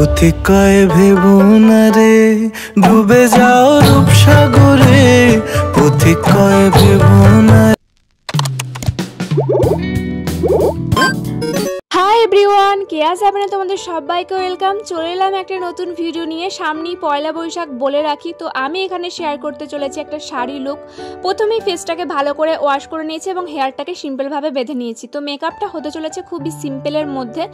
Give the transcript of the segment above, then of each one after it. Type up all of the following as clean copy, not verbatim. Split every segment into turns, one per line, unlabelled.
পথিকয় ভেবুনারে ডুবে যাও রূপসাগরে, পথিকয় ভেবুনারে।
Hi everyone, কে আছে আপনারা? তোমাদের সবাইকে ওয়েলকাম। চলে এলাম একটা নতুন ভিডিও নিয়ে। সামনেই পয়লা বৈশাখ বলে রাখি, তো আমি এখানে শেয়ার করতে চলেছি একটা শাড়ি লুক। প্রথমেই ফেসটাকে ভালো করে ওয়াশ করে নিয়েছি এবং হেয়ারটাকে সিম্পলভাবে বেঁধে নিয়েছি। তো মেকআপটা হতে চলেছে খুবই সিম্পলের মধ্যে।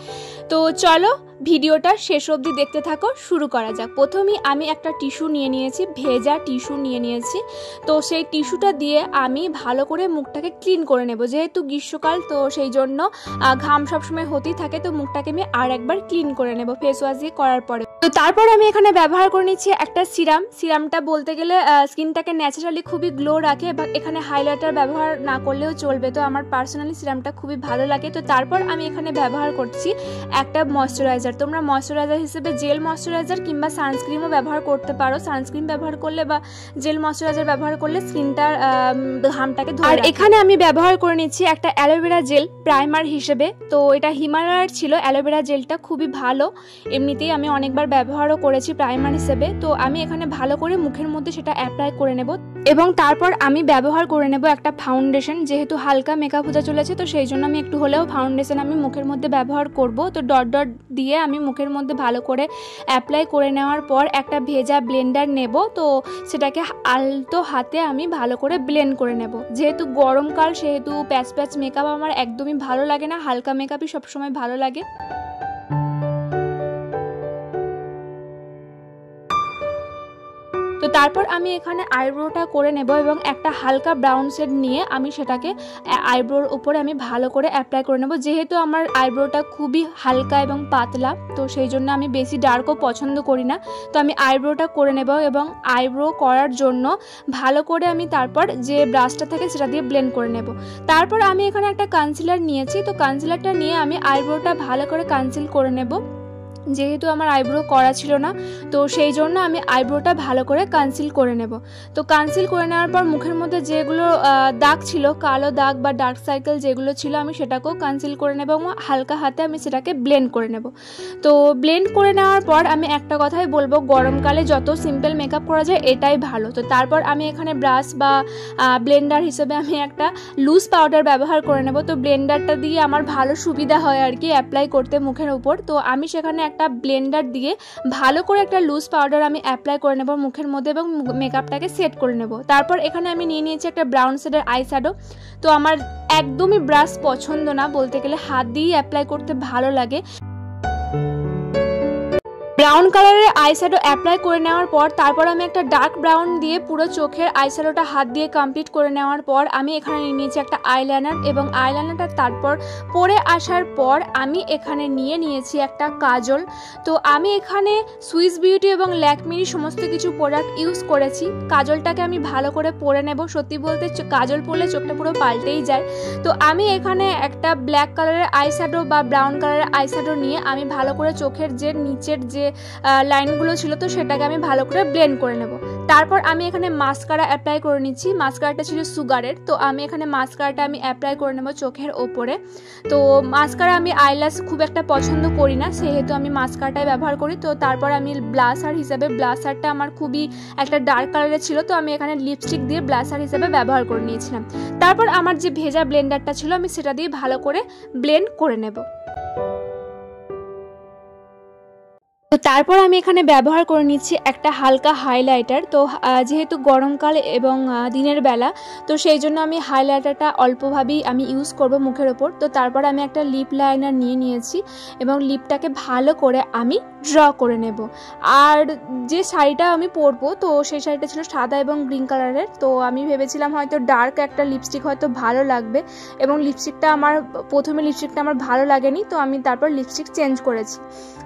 তো চলো ভিডিওটা শেষ অবধি দেখতে থাকো, শুরু করা যাক। প্রথমেই আমি একটা টিস্যু নিয়ে নিয়েছি, ভেজা টিস্যু নিয়ে নিয়েছি। তো সেই টিস্যুটা দিয়ে আমি ভালো করে মুখটাকে ক্লিন করে নেব। যেহেতু গ্রীষ্মকাল, তো সেই জন্য ঘাম সবসময় হতেই থাকে, তো মুখটাকে আমি আর একবার ক্লিন করে নেব ফেস ওয়াশ দিয়ে করার পরে। তো তারপর আমি এখানে ব্যবহার করে নিচ্ছি একটা সিরামটা বলতে গেলে স্কিনটাকে ন্যাচারালি খুবই গ্লো রাখে, বা এখানে হাইলাইটার ব্যবহার না করলেও চলবে। তো আমার পার্সোনালি সিরামটা খুবই ভালো লাগে। তো তারপর আমি এখানে ব্যবহার করছি একটা ময়শ্চারাইজার। তোমরা ময়শ্চারাইজার হিসেবে জেল ময়শ্চারাইজার কিংবা সানস্ক্রিনও ব্যবহার করতে পারো। সানস্ক্রিন ব্যবহার করলে বা জেল ময়শ্চারাইজার ব্যবহার করলে স্কিনটার ঘামটাকে ধরে। আর এখানে আমি ব্যবহার করে নিচ্ছি একটা অ্যালোভেরা জেল প্রাইমার হিসেবে। তো এটা হিমালয়ের ছিল অ্যালোভেরা জেলটা, খুবই ভালো। এমনিতেই আমি অনেকবার ব্যবহারও করেছি প্রাইমার হিসেবে। তো আমি এখানে ভালো করে মুখের মধ্যে সেটা অ্যাপ্লাই করে নেব এবং তারপর আমি ব্যবহার করে নেব একটা ফাউন্ডেশন। যেহেতু হালকা মেকআপ হতে চলেছে, তো সেই জন্য আমি একটু হলেও ফাউন্ডেশন আমি মুখের মধ্যে ব্যবহার করব। তো ডট ডট দিয়ে আমি মুখের মধ্যে ভালো করে অ্যাপ্লাই করে নেওয়ার পর একটা ভেজা ব্লেন্ডার নেব। তো সেটাকে আলতো হাতে আমি ভালো করে ব্লেন্ড করে নেব। যেহেতু গরমকাল, সেহেতু প্যাচ প্যাচ মেকআপ আমার একদমই ভালো লাগে না, হালকা মেকআপই সবসময় ভালো লাগে। তো তারপর আমি এখানে আইব্রোটা করে নেব এবং একটা হালকা ব্রাউন শেড নিয়ে আমি সেটাকে আইব্রোর উপরে আমি ভালো করে অ্যাপ্লাই করে নেব। যেহেতু আমার আইব্রোটা খুবই হালকা এবং পাতলা, তো সেই জন্য আমি বেশি ডার্কও পছন্দ করি না। তো আমি আইব্রোটা করে নেব এবং আইব্রো করার জন্য ভালো করে আমি তারপর যে ব্রাশটা থাকে সেটা দিয়ে ব্লেন্ড করে নেব। তারপর আমি এখানে একটা কনসিলার নিয়েছি। তো কনসিলারটা নিয়ে আমি আইব্রোটা ভালো করে কনসিল করে নেব। যেহেতু আমার আইব্রো করা ছিল না, তো সেই জন্য আমি আইব্রোটা ভালো করে কনসিল করে নেব। তো কনসিল করে নেওয়ার পর মুখের মধ্যে যেগুলো দাগ ছিল, কালো দাগ বা ডার্ক সার্কেল যেগুলো ছিল, আমি সেটাকেও কনসিল করে নেব এবং হালকা হাতে আমি সেটাকে ব্লেন্ড করে নেব। তো ব্লেন্ড করে নেওয়ার পর আমি একটা কথাই বলবো, গরমকালে যত সিম্পল মেকআপ করা যায় এটাই ভালো। তো তারপর আমি এখানে ব্রাশ বা ব্লেন্ডার হিসেবে আমি একটা লুজ পাউডার ব্যবহার করে নেব। তো ব্লেন্ডারটা দিয়ে আমার ভালো সুবিধা হয় আর কি অ্যাপ্লাই করতে মুখের উপর। তো আমি সেখানে একটা ব্লেন্ডার দিয়ে ভালো করে একটা লুজ পাউডার আমি অ্যাপ্লাই করে নেব মুখের মধ্যে এবং মেকআপটাকে সেট করে নেব। তারপর এখানে আমি নিয়ে নিয়েছি একটা ব্রাউন শেডের আই শ্যাডো। তো আমার একদমই ব্রাশ পছন্দ না, বলতে গেলে হাত দিয়েই অ্যাপ্লাই করতে ভালো লাগে। ব্রাউন কালারের আইশ্যাডো অ্যাপ্লাই করে নেওয়ার পর তারপর আমি একটা ডার্ক ব্রাউন দিয়ে পুরো চোখের আইশ্যাডোটা হাত দিয়ে কমপ্লিট করে নেওয়ার পর আমি এখানে নিয়ে নিয়েছি একটা আইলাইনার এবং আইলাইনারটা তারপর পরে আসার পর আমি এখানে নিয়ে নিয়েছি একটা কাজল। তো আমি এখানে সুইস বিউটি এবং ল্যাকমির সমস্ত কিছু প্রোডাক্ট ইউজ করেছি। কাজলটাকে আমি ভালো করে পরে নেব। সত্যি বলতে কাজল পরলে চোখটা পুরো পাল্টেই যায়। তো আমি এখানে একটা ব্ল্যাক কালারের আইশ্যাডো বা ব্রাউন কালারের আইশ্যাডো নিয়ে আমি ভালো করে চোখের যে নিচের যে লাইনগুলো ছিল, তো সেটাকে আমি ভালো করে ব্লেন্ড করে নেব। তারপর আমি এখানে মাস্কারা অ্যাপ্লাই করে নিচ্ছি। মাস্কারাটা ছিল সুগারের। তো আমি এখানে মাস্কারাটা আমি অ্যাপ্লাই করে নেব চোখের ওপরে। তো মাস্কারা আমি আইল্যাশ খুব একটা পছন্দ করি না, সেহেতু আমি মাস্কারাটাই ব্যবহার করি। তো তারপর আমি ব্লাশার হিসেবে, ব্লাশারটা আমার খুবই একটা ডার্ক কালারের ছিল, তো আমি এখানে লিপস্টিক দিয়ে ব্লাশার হিসেবে ব্যবহার করে নিয়েছিলাম। তারপর আমার যে ভেজা ব্লেন্ডারটা ছিল আমি সেটা দিয়ে ভালো করে ব্লেন্ড করে নেব। তো তারপর আমি এখানে ব্যবহার করে নিচ্ছি একটা হালকা হাইলাইটার। তো যেহেতু গরমকাল এবং দিনের বেলা, তো সেই জন্য আমি হাইলাইটারটা অল্পভাবেই আমি ইউজ করব মুখের ওপর। তো তারপর আমি একটা লিপ লাইনার নিয়ে নিয়েছি এবং লিপটাকে ভালো করে আমি ড্র করে নেব। আর যে শাড়িটা আমি পরবো, তো সেই শাড়িটা ছিল সাদা এবং গ্রিন কালারের। তো আমি ভেবেছিলাম হয়তো ডার্ক একটা লিপস্টিক হয়তো ভালো লাগবে, এবং প্রথমে লিপস্টিকটা আমার ভালো লাগেনি, তো আমি তারপর লিপস্টিক চেঞ্জ করেছি।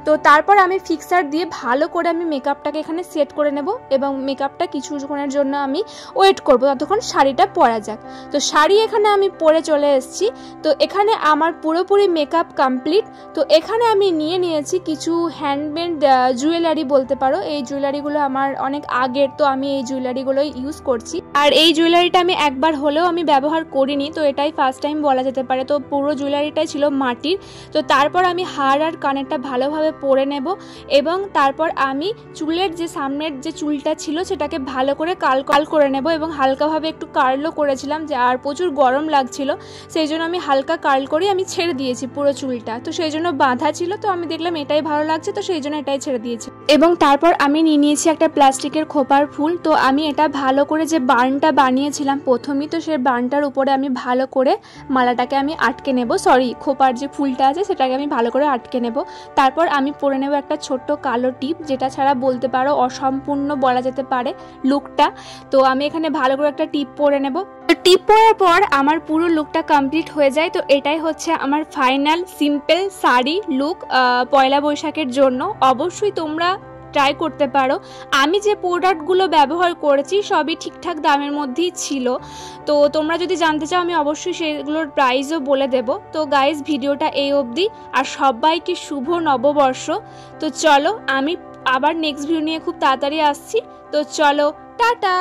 তো তারপর আমি ফিক্সার দিয়ে ভালো করে আমি মেকআপটাকে এখানে সেট করে নেব এবং মেকআপটা কিছুক্ষণের জন্য আমি ওয়েট করব, ততক্ষণ শাড়িটা পরা যাক। তো শাড়ি এখানে আমি পরে চলে এসেছি। তো এখানে আমার পুরোপুরি মেকআপ কমপ্লিট। তো এখানে আমি নিয়ে নিয়েছি কিছু হ্যান্ডমেড জুয়েলারি বলতে পারো। এই জুয়েলারিগুলো আমার অনেক আগের, তো আমি এই জুয়েলারিগুলোই ইউজ করছি। আর এই জুয়েলারিটা আমি একবার হলেও আমি ব্যবহার করিনি, তো এটাই ফার্স্ট টাইম বলা যেতে পারে। তো পুরো জুয়েলারিটাই ছিল মাটির। তো তারপর আমি হার আর কানেরটা ভালোভাবে পরে নেব এবং তারপর আমি চুলের যে সামনের যে চুলটা ছিল সেটাকে ভালো করে কাল করে নেব এবং হালকাভাবে একটু কার্লও করেছিলাম, যে আর প্রচুর গরম লাগছিল সেই জন্য আমি হালকা কার্ল করে আমি ছেড়ে দিয়েছি পুরো চুলটা। তো সেই জন্য বাঁধা ছিল, তো আমি দেখলাম এটাই ভালো লাগছে, তো সেই জন্য এটাই ছেড়ে দিয়েছি। এবং তারপর আমি নিয়ে নিয়েছি একটা প্লাস্টিকের খোপার ফুল। তো আমি এটা ভালো করে যে বার্নটা বানিয়েছিলাম প্রথমেই, তো সেই বার্নটার উপরে আমি ভালো করে মালাটাকে আমি আটকে নেব, খোপার যে ফুলটা আছে সেটাকে আমি ভালো করে আটকে নেব। তারপর আমি পরে নেব একটা ছোট্ট কালো টিপ, যেটা ছাড়া বলতে পারো অসম্পূর্ণ বলা যেতে পারে লুকটা। তো আমি এখানে ভালো করে একটা টিপ পরে নেব। তো টিপ পরার পর আমার পুরো লুকটা কমপ্লিট হয়ে যায়। তো এটাই হচ্ছে আমার ফাইনাল সিম্পল শাড়ি লুক পয়লা বৈশাখের জন্য। অবশ্যই তোমরা ট্রাই করতে পারো। আমি যে প্রোডাক্টগুলো ব্যবহার করেছি সবই ঠিকঠাক দামের মধ্যেই ছিল। তো তোমরা যদি জানতে চাও আমি অবশ্যই সেগুলোর প্রাইসও বলে দেব। তো গাইজ, ভিডিওটা এই অবধি। আর সবাইকে শুভ নববর্ষ। তো চলো, আমি আবার নেক্সট ভিডিও নিয়ে খুব তাড়াতাড়ি আসছি। তো চলো, টাটা।